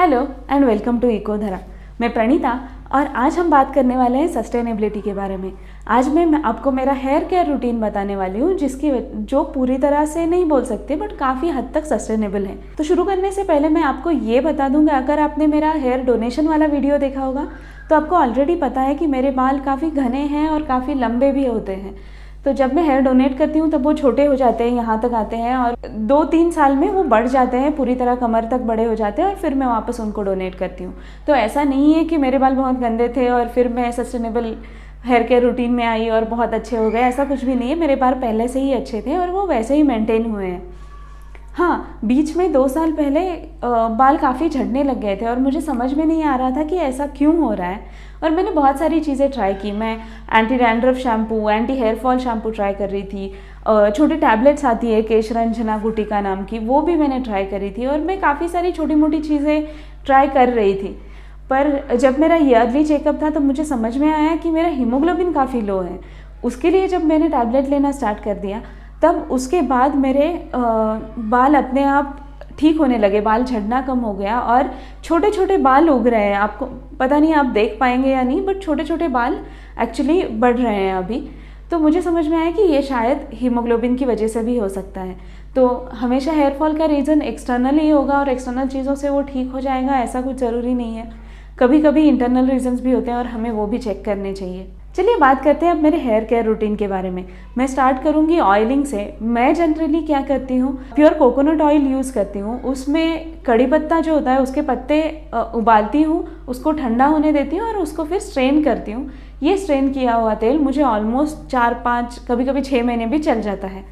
Hello and welcome to इकोधरा। मैं प्रणीता और आज हम बात करने वाले हैं सस्टेनेबिलिटी के बारे में। आज मैं आपको मेरा हेयर केयर रूटीन बताने वाली हूँ जो पूरी तरह से नहीं बोल सकते बट काफ़ी हद तक सस्टेनेबल है। तो शुरू करने से पहले मैं आपको ये बता दूँगा, अगर आपने मेरा हेयर डोनेशन वाला वीडियो देखा होगा तो आपको ऑलरेडी पता है कि मेरे बाल काफ़ी घने हैं और काफ़ी लंबे भी होते हैं। तो जब मैं हेयर डोनेट करती हूँ तब वो छोटे हो जाते हैं, यहाँ तक आते हैं और 2-3 साल में वो बढ़ जाते हैं, पूरी तरह कमर तक बड़े हो जाते हैं और फिर मैं वापस उनको डोनेट करती हूँ। तो ऐसा नहीं है कि मेरे बाल बहुत गंदे थे और फिर मैं सस्टेनेबल हेयर केयर रूटीन में आई और बहुत अच्छे हो गए, ऐसा कुछ भी नहीं है। मेरे बाल पहले से ही अच्छे थे और वो वैसे ही मेंटेन हुए हैं। हाँ, बीच में 2 साल पहले बाल काफ़ी झड़ने लग गए थे और मुझे समझ में नहीं आ रहा था कि ऐसा क्यों हो रहा है। और मैंने बहुत सारी चीज़ें ट्राई की। मैं anti dandruff shampoo, anti hair fall shampoo try कर रही थी। छोटी टैबलेट्स आती है केशरंजना गुटिका नाम की, वो भी मैंने ट्राई करी थी और मैं काफ़ी सारी छोटी मोटी चीज़ें ट्राई कर रही थी। पर जब मेरा ईयरली चेकअप था तो मुझे समझ में आया कि मेरा हीमोग्लोबिन काफ़ी लो है। उसके लिए जब मैंने टैबलेट लेना स्टार्ट कर दिया तब उसके बाद मेरे बाल अपने आप ठीक होने लगे, बाल झड़ना कम हो गया और छोटे छोटे बाल उग रहे हैं। आपको पता नहीं आप देख पाएंगे या नहीं, बट छोटे छोटे बाल एक्चुअली बढ़ रहे हैं अभी। तो मुझे समझ में आया कि ये शायद हीमोग्लोबिन की वजह से भी हो सकता है। तो हमेशा हेयर फॉल का रीज़न एक्सटर्नल ही होगा और एक्सटर्नल चीज़ों से वो ठीक हो जाएगा, ऐसा कुछ ज़रूरी नहीं है। कभी कभी इंटरनल रीजंस भी होते हैं और हमें वो भी चेक करने चाहिए। चलिए बात करते हैं अब मेरे हेयर केयर रूटीन के बारे में। मैं स्टार्ट करूंगी ऑयलिंग से। मैं जनरली क्या करती हूँ, प्योर कोकोनट ऑयल यूज़ करती हूँ। उसमें कड़ी पत्ता जो होता है उसके पत्ते उबालती हूँ, उसको ठंडा होने देती हूँ और उसको फिर स्ट्रेन करती हूँ। ये स्ट्रेन किया हुआ तेल मुझे ऑलमोस्ट 4-5 कभी कभी 6 महीने भी चल जाता है।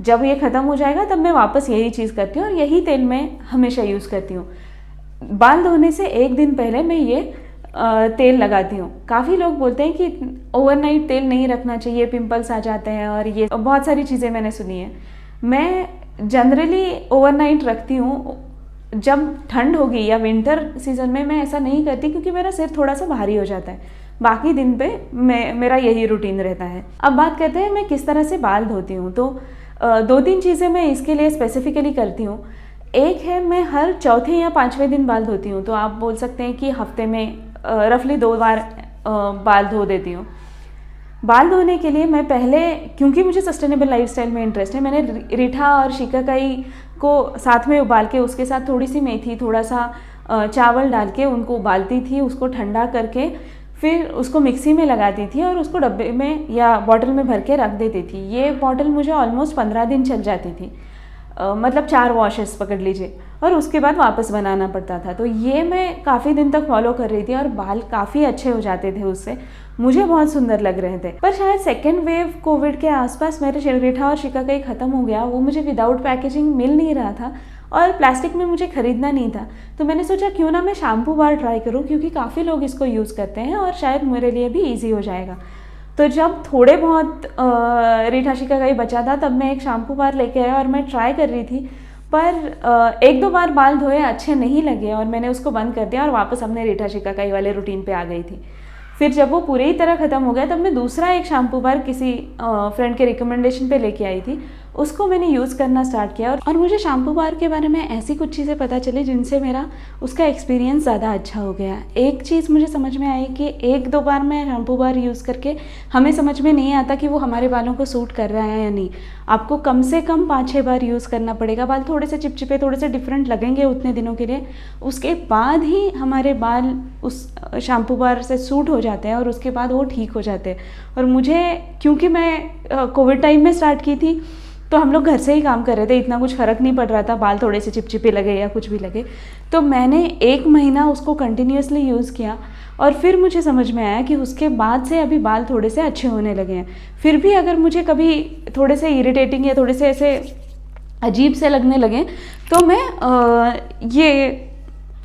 जब ये ख़त्म हो जाएगा तब मैं वापस यही चीज़ करती हूँ और यही तेल मैं हमेशा यूज़ करती हूँ। बाल धोने से 1 दिन पहले मैं ये तेल लगाती हूँ। काफ़ी लोग बोलते हैं कि ओवरनाइट तेल नहीं रखना चाहिए, पिंपल्स आ जाते हैं और ये बहुत सारी चीज़ें मैंने सुनी है। मैं जनरली ओवरनाइट रखती हूँ। जब ठंड होगी या विंटर सीजन में मैं ऐसा नहीं करती क्योंकि मेरा सिर थोड़ा सा भारी हो जाता है। बाकी दिन पे मेरा यही रूटीन रहता है। अब बात करते हैं मैं किस तरह से बाल धोती हूँ। तो 2-3 चीज़ें मैं इसके लिए स्पेसिफिकली करती हूँ। एक है, मैं हर चौथे या 5वें दिन बाल धोती हूँ। तो आप बोल सकते हैं कि हफ्ते में रफली 2 बार बाल धो देती हूँ। बाल धोने के लिए मैं पहले, क्योंकि मुझे सस्टेनेबल लाइफस्टाइल में इंटरेस्ट है, मैंने रीठा और शिकाकाई को साथ में उबाल के उसके साथ थोड़ी सी मेथी, थोड़ा सा चावल डाल के उनको उबालती थी, उसको ठंडा करके फिर उसको मिक्सी में लगाती थी और उसको डब्बे में या बॉटल में भर के रख देती थी। ये बॉटल मुझे ऑलमोस्ट 15 दिन चल जाती थी। मतलब 4 वॉशेस पकड़ लीजिए और उसके बाद वापस बनाना पड़ता था। तो ये मैं काफ़ी दिन तक फॉलो कर रही थी और बाल काफ़ी अच्छे हो जाते थे उससे, मुझे बहुत सुंदर लग रहे थे। पर शायद सेकेंड वेव कोविड के आसपास मेरे रीठा और शिकाकाई ख़त्म हो गया। वो मुझे विदाउट पैकेजिंग मिल नहीं रहा था और प्लास्टिक में मुझे ख़रीदना नहीं था। तो मैंने सोचा क्यों ना मैं शैम्पू बार ट्राई करूँ, क्योंकि काफ़ी लोग इसको यूज़ करते हैं और शायद मेरे लिए भी ईजी हो जाएगा। तो जब थोड़े बहुत रीठा शिकाकाई बचा था तब मैं एक शैम्पू बार लेके आया और मैं ट्राई कर रही थी। पर 1-2 बार बाल धोए, अच्छे नहीं लगे और मैंने उसको बंद कर दिया और वापस अपने रीठा शिकाकाई वाले रूटीन पे आ गई थी। फिर जब वो पूरी तरह ख़त्म हो गया तब मैं दूसरा एक शैम्पू बार किसी फ्रेंड के रिकमेंडेशन पे लेके आई थी, उसको मैंने यूज़ करना स्टार्ट किया और मुझे शैम्पू बार के बारे में ऐसी कुछ चीज़ें पता चली जिनसे मेरा उसका एक्सपीरियंस ज़्यादा अच्छा हो गया। एक चीज़ मुझे समझ में आई कि 1-2 बार मैं शैम्पू बार यूज़ करके हमें समझ में नहीं आता कि वो हमारे बालों को सूट कर रहा है या नहीं। आपको कम से कम 5-6 बार यूज़ करना पड़ेगा। बाल थोड़े से चिपचिपे, थोड़े से डिफरेंट लगेंगे उतने दिनों के लिए, उसके बाद ही हमारे बाल उस शैम्पू बार से सूट हो जाते हैं और उसके बाद वो ठीक हो जाते हैं। और मुझे, क्योंकि मैं कोविड टाइम में स्टार्ट की थी तो हम लोग घर से ही काम कर रहे थे, इतना कुछ फ़र्क नहीं पड़ रहा था, बाल थोड़े से चिपचिपे लगे या कुछ भी लगे। तो मैंने 1 महीना उसको कंटिन्यूसली यूज़ किया और फिर मुझे समझ में आया कि उसके बाद से अभी बाल थोड़े से अच्छे होने लगे हैं। फिर भी अगर मुझे कभी थोड़े से इरिटेटिंग या थोड़े से ऐसे अजीब से लगने लगे तो मैं ये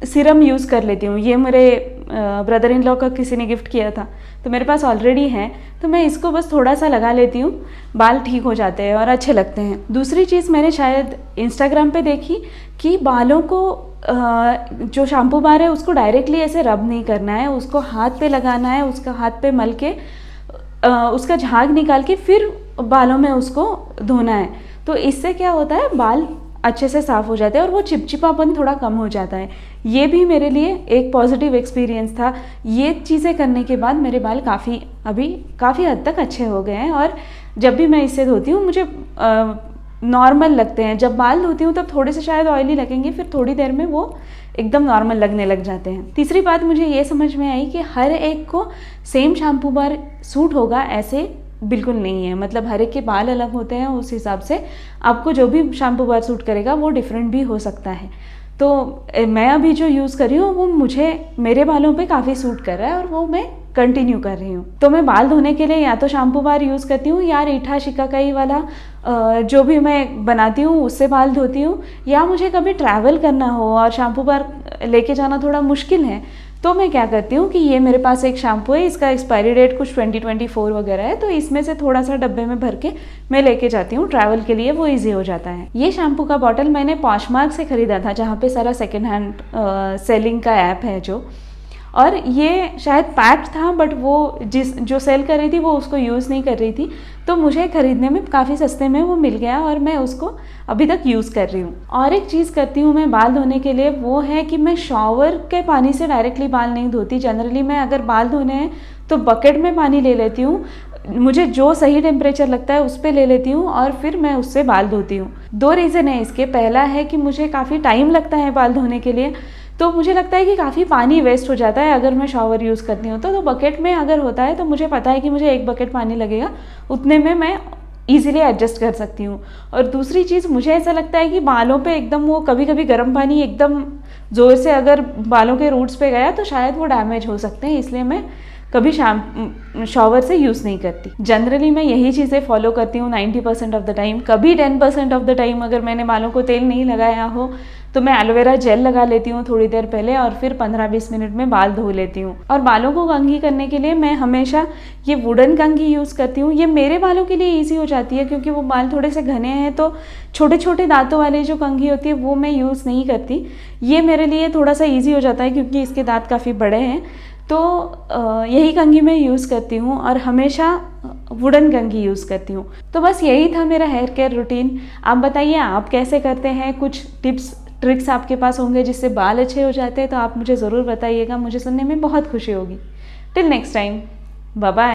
सीरम यूज़ कर लेती हूँ। ये मेरे ब्रदर इन लॉ का किसी ने गिफ्ट किया था तो मेरे पास ऑलरेडी है, तो मैं इसको बस थोड़ा सा लगा लेती हूँ, बाल ठीक हो जाते हैं और अच्छे लगते हैं। दूसरी चीज़ मैंने शायद इंस्टाग्राम पे देखी कि बालों को जो शैम्पू बार है उसको डायरेक्टली ऐसे रब नहीं करना है, उसको हाथ पे लगाना है, उसका हाथ पे मल के उसका झाग निकाल के फिर बालों में उसको धोना है। तो इससे क्या होता है, बाल अच्छे से साफ़ हो जाते हैं और वो चिपचिपापन थोड़ा कम हो जाता है। ये भी मेरे लिए एक पॉजिटिव एक्सपीरियंस था। ये चीज़ें करने के बाद मेरे बाल काफ़ी हद तक अच्छे हो गए हैं और जब भी मैं इससे धोती हूँ मुझे नॉर्मल लगते हैं। जब बाल धोती हूँ तब थोड़े से शायद ऑयली लगेंगे, फिर थोड़ी देर में वो एकदम नॉर्मल लगने लग जाते हैं। तीसरी बात मुझे ये समझ में आई कि हर एक को सेम शैम्पू बार सूट होगा ऐसे बिल्कुल नहीं है। मतलब हर एक के बाल अलग होते हैं, उस हिसाब से आपको जो भी शैम्पू बार सूट करेगा वो डिफरेंट भी हो सकता है। तो मैं अभी जो यूज़ कर रही हूँ वो मेरे बालों पे काफ़ी सूट कर रहा है और वो मैं कंटिन्यू कर रही हूँ। तो मैं बाल धोने के लिए या तो शैम्पू बार यूज़ करती हूँ या रीठा शिकाकाई वाला जो भी मैं बनाती हूँ उससे बाल धोती हूँ, या मुझे कभी ट्रैवल करना हो और शैम्पू बार लेके जाना थोड़ा मुश्किल है तो मैं क्या करती हूँ कि ये मेरे पास एक शैम्पू है, इसका एक्सपायरी डेट कुछ 2024 वगैरह है, तो इसमें से थोड़ा सा डब्बे में भर के मैं लेके जाती हूँ ट्रैवल के लिए, वो इजी हो जाता है। ये शैम्पू का बॉटल मैंने पॉशमार्क से ख़रीदा था, जहाँ पे सारा सेकेंड हैंड सेलिंग का ऐप है जो, और ये शायद पैक्ड था बट वो जो सेल कर रही थी वो उसको यूज़ नहीं कर रही थी, तो मुझे ख़रीदने में काफ़ी सस्ते में वो मिल गया और मैं उसको अभी तक यूज़ कर रही हूँ। और एक चीज़ करती हूँ मैं बाल धोने के लिए, वो है कि मैं शॉवर के पानी से डायरेक्टली बाल नहीं धोती। जनरली मैं अगर बाल धोने हैं तो बकेट में पानी ले लेती हूँ, मुझे जो सही टेम्परेचर लगता है उस पर ले लेती हूँ और फिर मैं उससे बाल धोती हूँ। 2 रीज़न है इसके। पहला है कि मुझे काफ़ी टाइम लगता है बाल धोने के लिए, तो मुझे लगता है कि काफ़ी पानी वेस्ट हो जाता है अगर मैं शॉवर यूज़ करती हूँ तो बकेट में अगर होता है तो मुझे पता है कि मुझे 1 बकेट पानी लगेगा, उतने में मैं ईज़िली एडजस्ट कर सकती हूँ। और दूसरी चीज़, मुझे ऐसा लगता है कि बालों पे एकदम वो कभी कभी गर्म पानी एकदम ज़ोर से अगर बालों के रूट्स पे गया तो शायद वो डैमेज हो सकते हैं, इसलिए मैं कभी शॉवर से यूज़ नहीं करती। जनरली मैं यही चीज़ें फॉलो करती हूँ 90% ऑफ द टाइम। कभी 10% ऑफ द टाइम अगर मैंने बालों को तेल नहीं लगाया हो तो मैं एलोवेरा जेल लगा लेती हूँ थोड़ी देर पहले और फिर 15-20 मिनट में बाल धो लेती हूँ। और बालों को कंघी करने के लिए मैं हमेशा ये वुडन कंघी यूज़ करती हूँ। ये मेरे बालों के लिए ईजी हो जाती है क्योंकि वो बाल थोड़े से घने हैं, तो छोटे छोटे दांतों वाली जो कंघी होती है वो मैं यूज़ नहीं करती। ये मेरे लिए थोड़ा सा ईजी हो जाता है क्योंकि इसके दांत काफ़ी बड़े हैं, तो यही कंघी मैं यूज़ करती हूँ और हमेशा वुडन कंघी यूज़ करती हूँ। तो बस यही था मेरा हेयर केयर रूटीन। आप बताइए आप कैसे करते हैं, कुछ टिप्स ट्रिक्स आपके पास होंगे जिससे बाल अच्छे हो जाते हैं तो आप मुझे ज़रूर बताइएगा, मुझे सुनने में बहुत खुशी होगी। Till next time, bye bye.